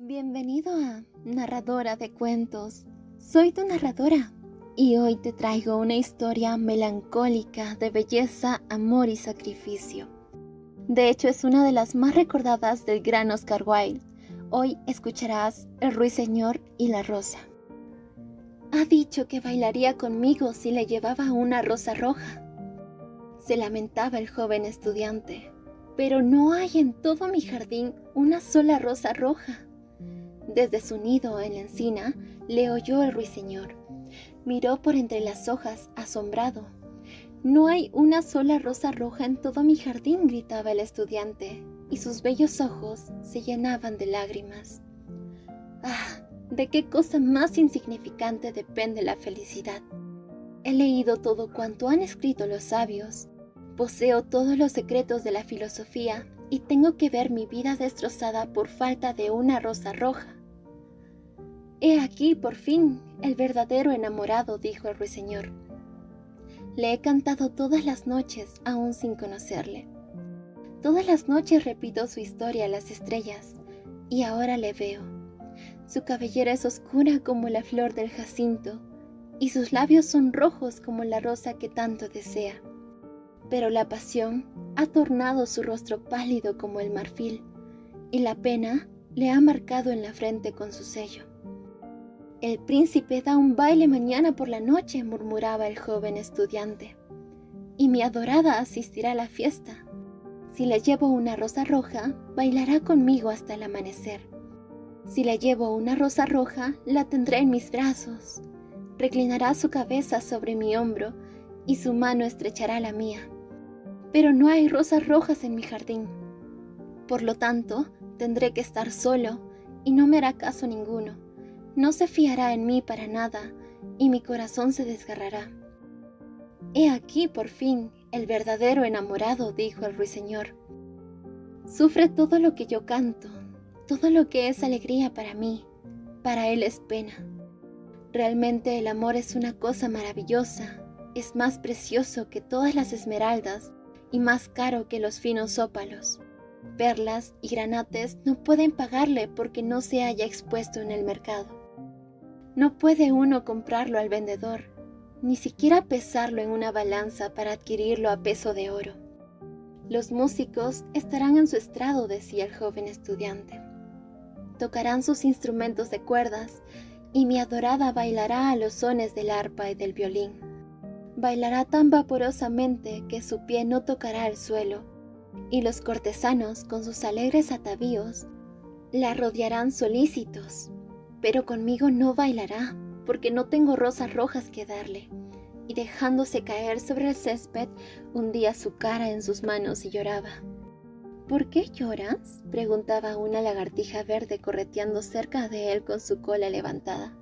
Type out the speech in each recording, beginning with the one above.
Bienvenido a Narradora de Cuentos. Soy tu narradora y hoy te traigo una historia melancólica de belleza, amor y sacrificio. De hecho, es una de las más recordadas del gran Oscar Wilde. Hoy escucharás El ruiseñor y la rosa. Ha dicho que bailaría conmigo si le llevaba una rosa roja. Se lamentaba el joven estudiante. Pero no hay en todo mi jardín una sola rosa roja. Desde su nido en la encina le oyó el ruiseñor. Miró por entre las hojas, asombrado. «No hay una sola rosa roja en todo mi jardín», gritaba el estudiante, y sus bellos ojos se llenaban de lágrimas. «Ah, ¿de qué cosa más insignificante depende la felicidad? He leído todo cuanto han escrito los sabios. Poseo todos los secretos de la filosofía y tengo que ver mi vida destrozada por falta de una rosa roja». «He aquí, por fin, el verdadero enamorado», dijo el ruiseñor. «Le he cantado todas las noches, aún sin conocerle. Todas las noches repito su historia a las estrellas, y ahora le veo. Su cabellera es oscura como la flor del jacinto, y sus labios son rojos como la rosa que tanto desea. Pero la pasión ha tornado su rostro pálido como el marfil, y la pena le ha marcado en la frente con su sello. El príncipe da un baile mañana por la noche», murmuraba el joven estudiante, «y mi adorada asistirá a la fiesta. Si le llevo una rosa roja, bailará conmigo hasta el amanecer. Si le llevo una rosa roja, la tendré en mis brazos. Reclinará su cabeza sobre mi hombro y su mano estrechará la mía. Pero no hay rosas rojas en mi jardín. Por lo tanto, tendré que estar solo y no me hará caso ninguno. No se fiará en mí para nada y mi corazón se desgarrará». «He aquí, por fin, el verdadero enamorado», dijo el ruiseñor. «Sufre todo lo que yo canto, todo lo que es alegría para mí, para él es pena. Realmente el amor es una cosa maravillosa, es más precioso que todas las esmeraldas y más caro que los finos ópalos. Perlas y granates no pueden pagarle porque no se haya expuesto en el mercado. No puede uno comprarlo al vendedor, ni siquiera pesarlo en una balanza para adquirirlo a peso de oro. Los músicos estarán en su estrado», decía el joven estudiante. «Tocarán sus instrumentos de cuerdas y mi adorada bailará a los sones del arpa y del violín. Bailará tan vaporosamente que su pie no tocará el suelo, y los cortesanos con sus alegres atavíos la rodearán solícitos. Pero conmigo no bailará, porque no tengo rosas rojas que darle». Y dejándose caer sobre el césped, hundía su cara en sus manos y lloraba. «¿Por qué lloras?», preguntaba una lagartija verde correteando cerca de él con su cola levantada.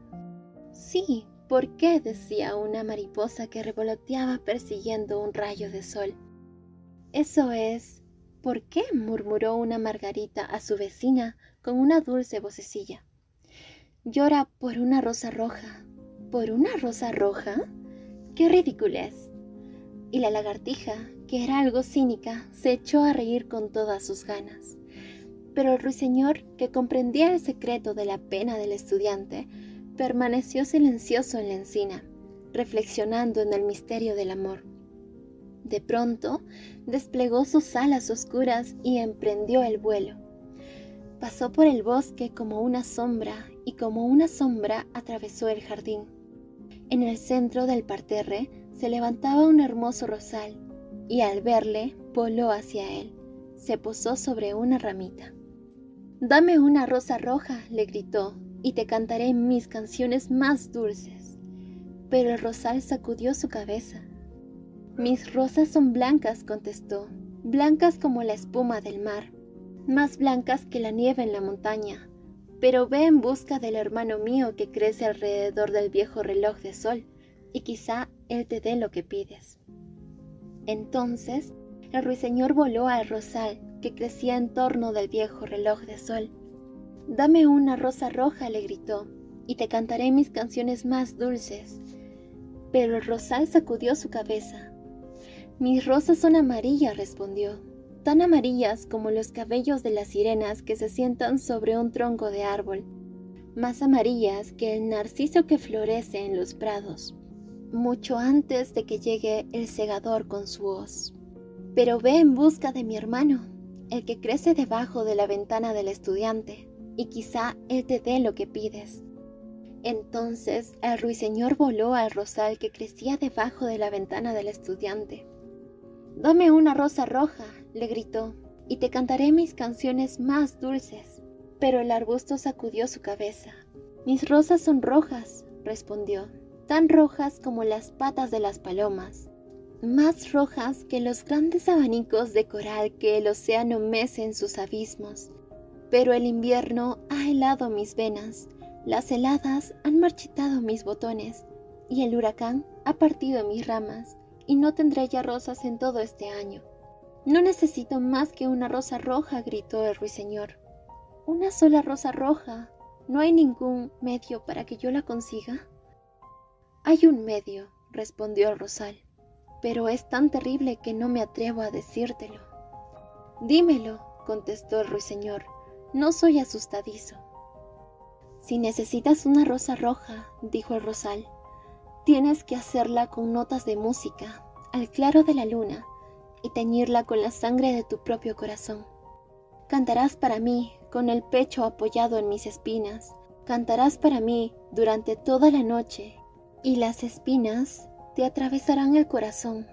«Sí, ¿por qué?», decía una mariposa que revoloteaba persiguiendo un rayo de sol. «Eso es, ¿por qué?», murmuró una margarita a su vecina con una dulce vocecilla. «Llora por una rosa roja». «¿Por una rosa roja? ¡Qué ridiculez!». Y la lagartija, que era algo cínica, se echó a reír con todas sus ganas. Pero el ruiseñor, que comprendía el secreto de la pena del estudiante, permaneció silencioso en la encina, reflexionando en el misterio del amor. De pronto, desplegó sus alas oscuras y emprendió el vuelo. Pasó por el bosque como una sombra y como una sombra atravesó el jardín. En el centro del parterre se levantaba un hermoso rosal y al verle voló hacia él. Se posó sobre una ramita. «Dame una rosa roja», le gritó, «y te cantaré mis canciones más dulces». Pero el rosal sacudió su cabeza. «Mis rosas son blancas», contestó, «blancas como la espuma del mar, más blancas que la nieve en la montaña. Pero ve en busca del hermano mío que crece alrededor del viejo reloj de sol, y quizá él te dé lo que pides». Entonces el ruiseñor voló al rosal que crecía en torno del viejo reloj de sol. «Dame una rosa roja», le gritó, «y te cantaré mis canciones más dulces». Pero el rosal sacudió su cabeza. «Mis rosas son amarillas», respondió, tan amarillas como los cabellos de las sirenas que se sientan sobre un tronco de árbol, más amarillas que el narciso que florece en los prados, mucho antes de que llegue el segador con su hoz. Pero ve en busca de mi hermano, el que crece debajo de la ventana del estudiante, y quizá él te dé lo que pides. Entonces el ruiseñor voló al rosal que crecía debajo de la ventana del estudiante. «Dame una rosa roja», le gritó, «y te cantaré mis canciones más dulces». Pero el arbusto sacudió su cabeza. «Mis rosas son rojas», respondió, «tan rojas como las patas de las palomas, más rojas que los grandes abanicos de coral que el océano mece en sus abismos. Pero el invierno ha helado mis venas, las heladas han marchitado mis botones, y el huracán ha partido mis ramas, y no tendré ya rosas en todo este año». «No necesito más que una rosa roja», gritó el ruiseñor. «Una sola rosa roja. ¿No hay ningún medio para que yo la consiga?» «Hay un medio», respondió el rosal, «pero es tan terrible que no me atrevo a decírtelo». «Dímelo», contestó el ruiseñor, «no soy asustadizo». «Si necesitas una rosa roja», dijo el rosal, «tienes que hacerla con notas de música, al claro de la luna, y teñirla con la sangre de tu propio corazón. Cantarás para mí con el pecho apoyado en mis espinas, cantarás para mí durante toda la noche, y las espinas te atravesarán el corazón.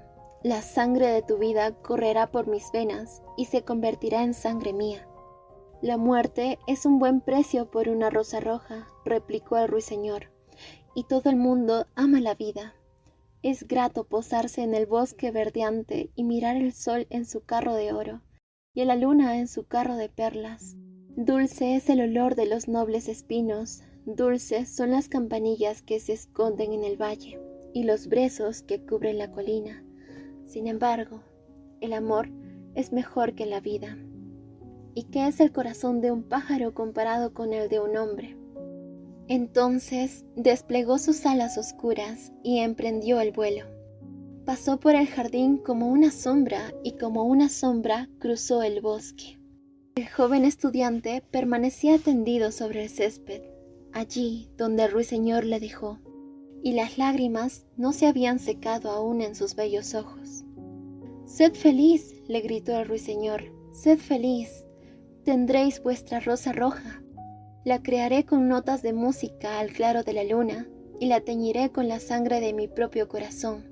La sangre de tu vida correrá por mis venas y se convertirá en sangre mía». «La muerte es un buen precio por una rosa roja», replicó el ruiseñor, «y todo el mundo ama la vida. Es grato posarse en el bosque verdeante y mirar el sol en su carro de oro y a la luna en su carro de perlas. Dulce es el olor de los nobles espinos, dulces son las campanillas que se esconden en el valle y los brezos que cubren la colina. Sin embargo, el amor es mejor que la vida. ¿Y qué es el corazón de un pájaro comparado con el de un hombre?». Entonces desplegó sus alas oscuras y emprendió el vuelo. Pasó por el jardín como una sombra y como una sombra cruzó el bosque. El joven estudiante permanecía tendido sobre el césped, allí donde el ruiseñor le dejó, y las lágrimas no se habían secado aún en sus bellos ojos. «Sed feliz», le gritó el ruiseñor, «sed feliz. Tendréis vuestra rosa roja. La crearé con notas de música al claro de la luna y la teñiré con la sangre de mi propio corazón.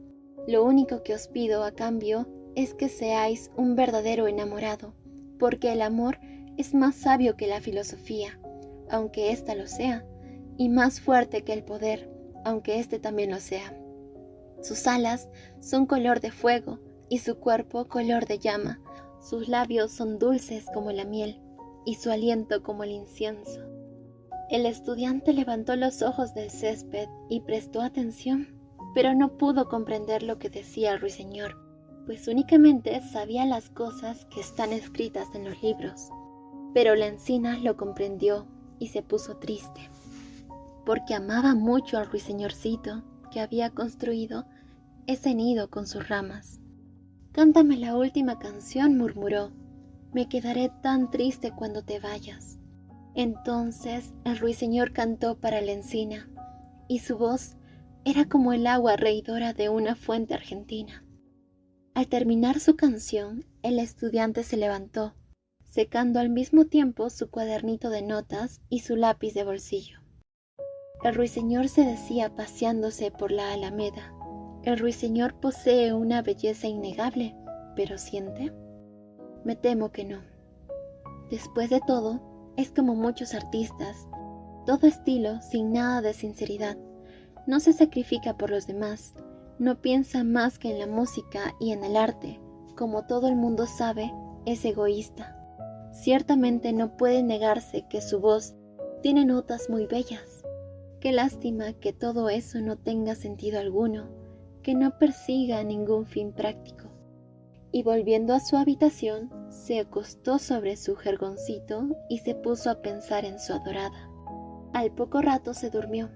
Lo único que os pido a cambio es que seáis un verdadero enamorado, porque el amor es más sabio que la filosofía, aunque ésta lo sea, y más fuerte que el poder, aunque éste también lo sea. Sus alas son color de fuego y su cuerpo color de llama, sus labios son dulces como la miel y su aliento como el incienso». El estudiante levantó los ojos del césped y prestó atención, pero no pudo comprender lo que decía el ruiseñor, pues únicamente sabía las cosas que están escritas en los libros. Pero la encina lo comprendió y se puso triste, porque amaba mucho al ruiseñorcito que había construido ese nido con sus ramas. «Cántame la última canción», murmuró, «me quedaré tan triste cuando te vayas». Entonces el ruiseñor cantó para la encina, y su voz era como el agua reidora de una fuente argentina. Al terminar su canción, el estudiante se levantó, secando al mismo tiempo su cuadernito de notas y su lápiz de bolsillo. El ruiseñor se decía paseándose por la alameda: «El ruiseñor posee una belleza innegable, pero ¿siente? Me temo que no. Después de todo, es como muchos artistas, todo estilo sin nada de sinceridad. No se sacrifica por los demás, no piensa más que en la música y en el arte. Como todo el mundo sabe, es egoísta. Ciertamente no puede negarse que su voz tiene notas muy bellas. Qué lástima que todo eso no tenga sentido alguno, que no persiga ningún fin práctico». Y volviendo a su habitación, se acostó sobre su jergoncito y se puso a pensar en su adorada. Al poco rato se durmió,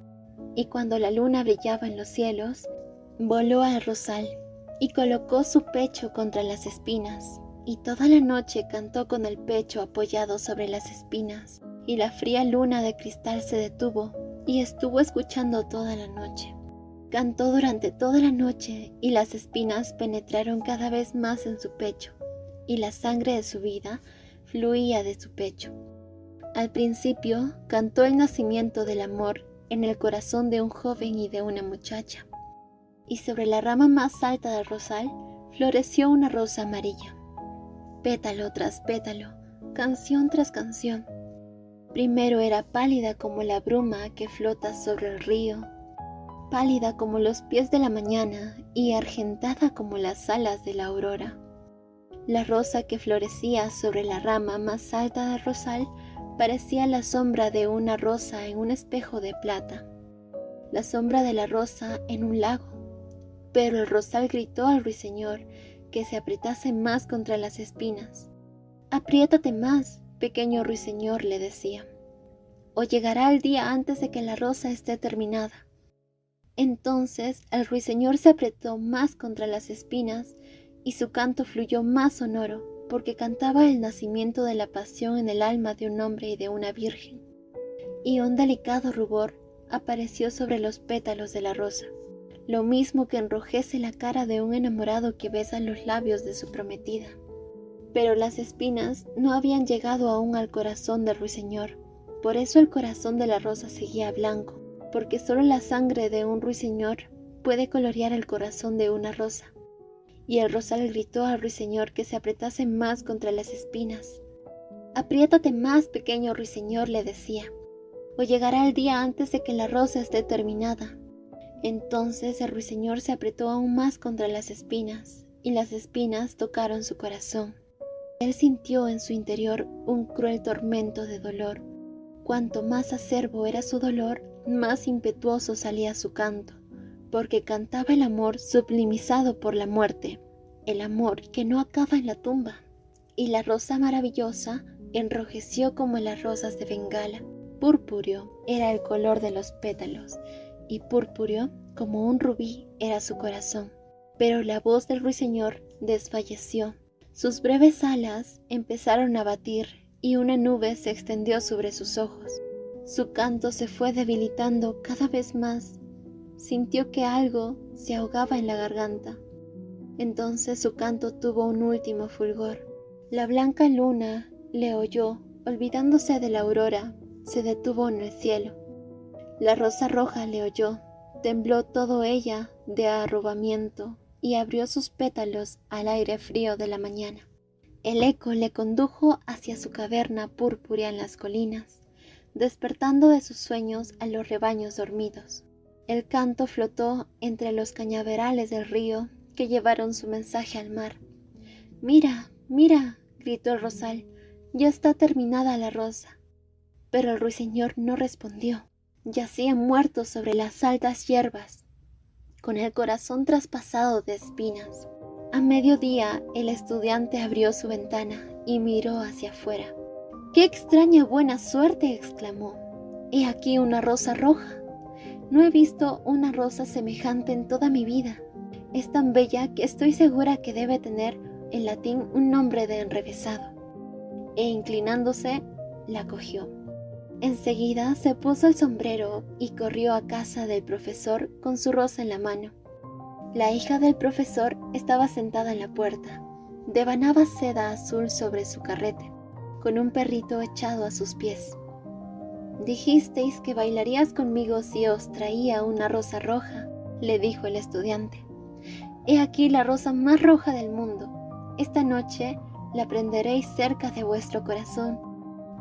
y cuando la luna brillaba en los cielos, voló al rosal y colocó su pecho contra las espinas, y toda la noche cantó con el pecho apoyado sobre las espinas, y la fría luna de cristal se detuvo y estuvo escuchando toda la noche. Cantó durante toda la noche y las espinas penetraron cada vez más en su pecho, y la sangre de su vida fluía de su pecho. Al principio cantó el nacimiento del amor en el corazón de un joven y de una muchacha, y sobre la rama más alta del rosal floreció una rosa amarilla. Pétalo tras pétalo, canción tras canción. Primero era pálida como la bruma que flota sobre el río, pálida como los pies de la mañana y argentada como las alas de la aurora. La rosa que florecía sobre la rama más alta del rosal parecía la sombra de una rosa en un espejo de plata, la sombra de la rosa en un lago. Pero el rosal gritó al ruiseñor que se apretase más contra las espinas. «Apriétate más, pequeño ruiseñor», le decía, «o llegará el día antes de que la rosa esté terminada». Entonces el ruiseñor se apretó más contra las espinas y su canto fluyó más sonoro, porque cantaba el nacimiento de la pasión en el alma de un hombre y de una virgen, y un delicado rubor apareció sobre los pétalos de la rosa, lo mismo que enrojece la cara de un enamorado que besa los labios de su prometida. Pero las espinas no habían llegado aún al corazón del ruiseñor, por eso el corazón de la rosa seguía blanco, porque solo la sangre de un ruiseñor puede colorear el corazón de una rosa. Y el rosal gritó al ruiseñor que se apretase más contra las espinas. «Apriétate más, pequeño ruiseñor», le decía, «o llegará el día antes de que la rosa esté terminada». Entonces el ruiseñor se apretó aún más contra las espinas, y las espinas tocaron su corazón. Él sintió en su interior un cruel tormento de dolor. Cuanto más acerbo era su dolor, más impetuoso salía su canto, porque cantaba el amor sublimizado por la muerte, el amor que no acaba en la tumba. Y la rosa maravillosa enrojeció como las rosas de Bengala. Purpúreo era el color de los pétalos, y purpúreo como un rubí era su corazón. Pero la voz del ruiseñor desfalleció. Sus breves alas empezaron a batir y una nube se extendió sobre sus ojos. Su canto se fue debilitando cada vez más. Sintió que algo se ahogaba en la garganta. Entonces su canto tuvo un último fulgor. La blanca luna le oyó, olvidándose de la aurora, se detuvo en el cielo. La rosa roja le oyó, tembló todo ella de arrobamiento y abrió sus pétalos al aire frío de la mañana. El eco le condujo hacia su caverna púrpura en las colinas, despertando de sus sueños a los rebaños dormidos. El canto flotó entre los cañaverales del río que llevaron su mensaje al mar. «Mira, mira», gritó el rosal, «ya está terminada la rosa». Pero el ruiseñor no respondió. Yacía muerto sobre las altas hierbas, con el corazón traspasado de espinas. A mediodía el estudiante abrió su ventana y miró hacia afuera. «¡Qué extraña buena suerte!», exclamó. «He aquí una rosa roja. No he visto una rosa semejante en toda mi vida. Es tan bella que estoy segura que debe tener en latín un nombre de enrevesado». E inclinándose, la cogió. Enseguida se puso el sombrero y corrió a casa del profesor con su rosa en la mano. La hija del profesor estaba sentada en la puerta. Devanaba seda azul sobre su carrete, con un perrito echado a sus pies. «Dijisteis que bailarías conmigo si os traía una rosa roja», le dijo el estudiante. «He aquí la rosa más roja del mundo. Esta noche la prenderéis cerca de vuestro corazón,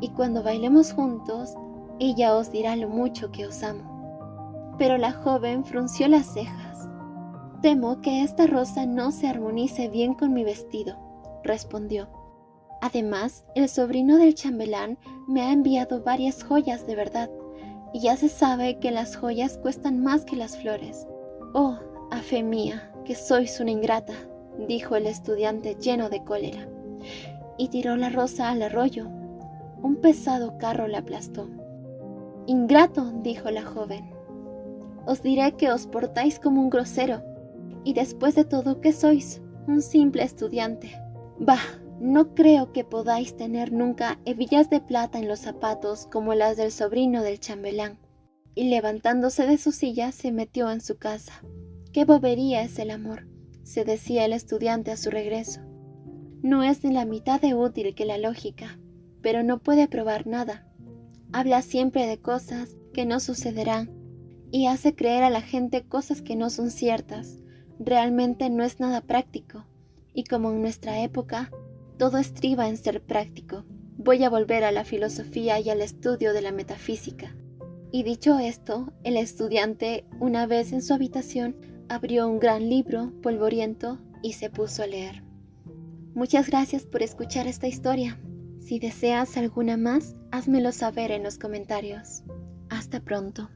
y cuando bailemos juntos, ella os dirá lo mucho que os amo». Pero la joven frunció las cejas. «Temo que esta rosa no se armonice bien con mi vestido», respondió. «Además, el sobrino del chambelán me ha enviado varias joyas de verdad, y ya se sabe que las joyas cuestan más que las flores». «Oh, a fe mía, que sois una ingrata», dijo el estudiante lleno de cólera, y tiró la rosa al arroyo. Un pesado carro la aplastó. «Ingrato», dijo la joven, «os diré que os portáis como un grosero, y después de todo, ¿qué sois? Un simple estudiante». «Bah, No creo que podáis tener nunca hebillas de plata en los zapatos como las del sobrino del chambelán. Y levantándose de su silla se metió en su casa. ¡Qué bobería es el amor!, se decía el estudiante a su regreso. No es ni la mitad de útil que la lógica, pero no puede probar nada. Habla siempre de cosas que no sucederán y hace creer a la gente cosas que no son ciertas. Realmente no es nada práctico, y como en nuestra época, todo estriba en ser práctico, voy a volver a la filosofía y al estudio de la metafísica. Y dicho esto, el estudiante, una vez en su habitación, abrió un gran libro polvoriento y se puso a leer. Muchas gracias por escuchar esta historia. Si deseas alguna más, házmelo saber en los comentarios. Hasta pronto.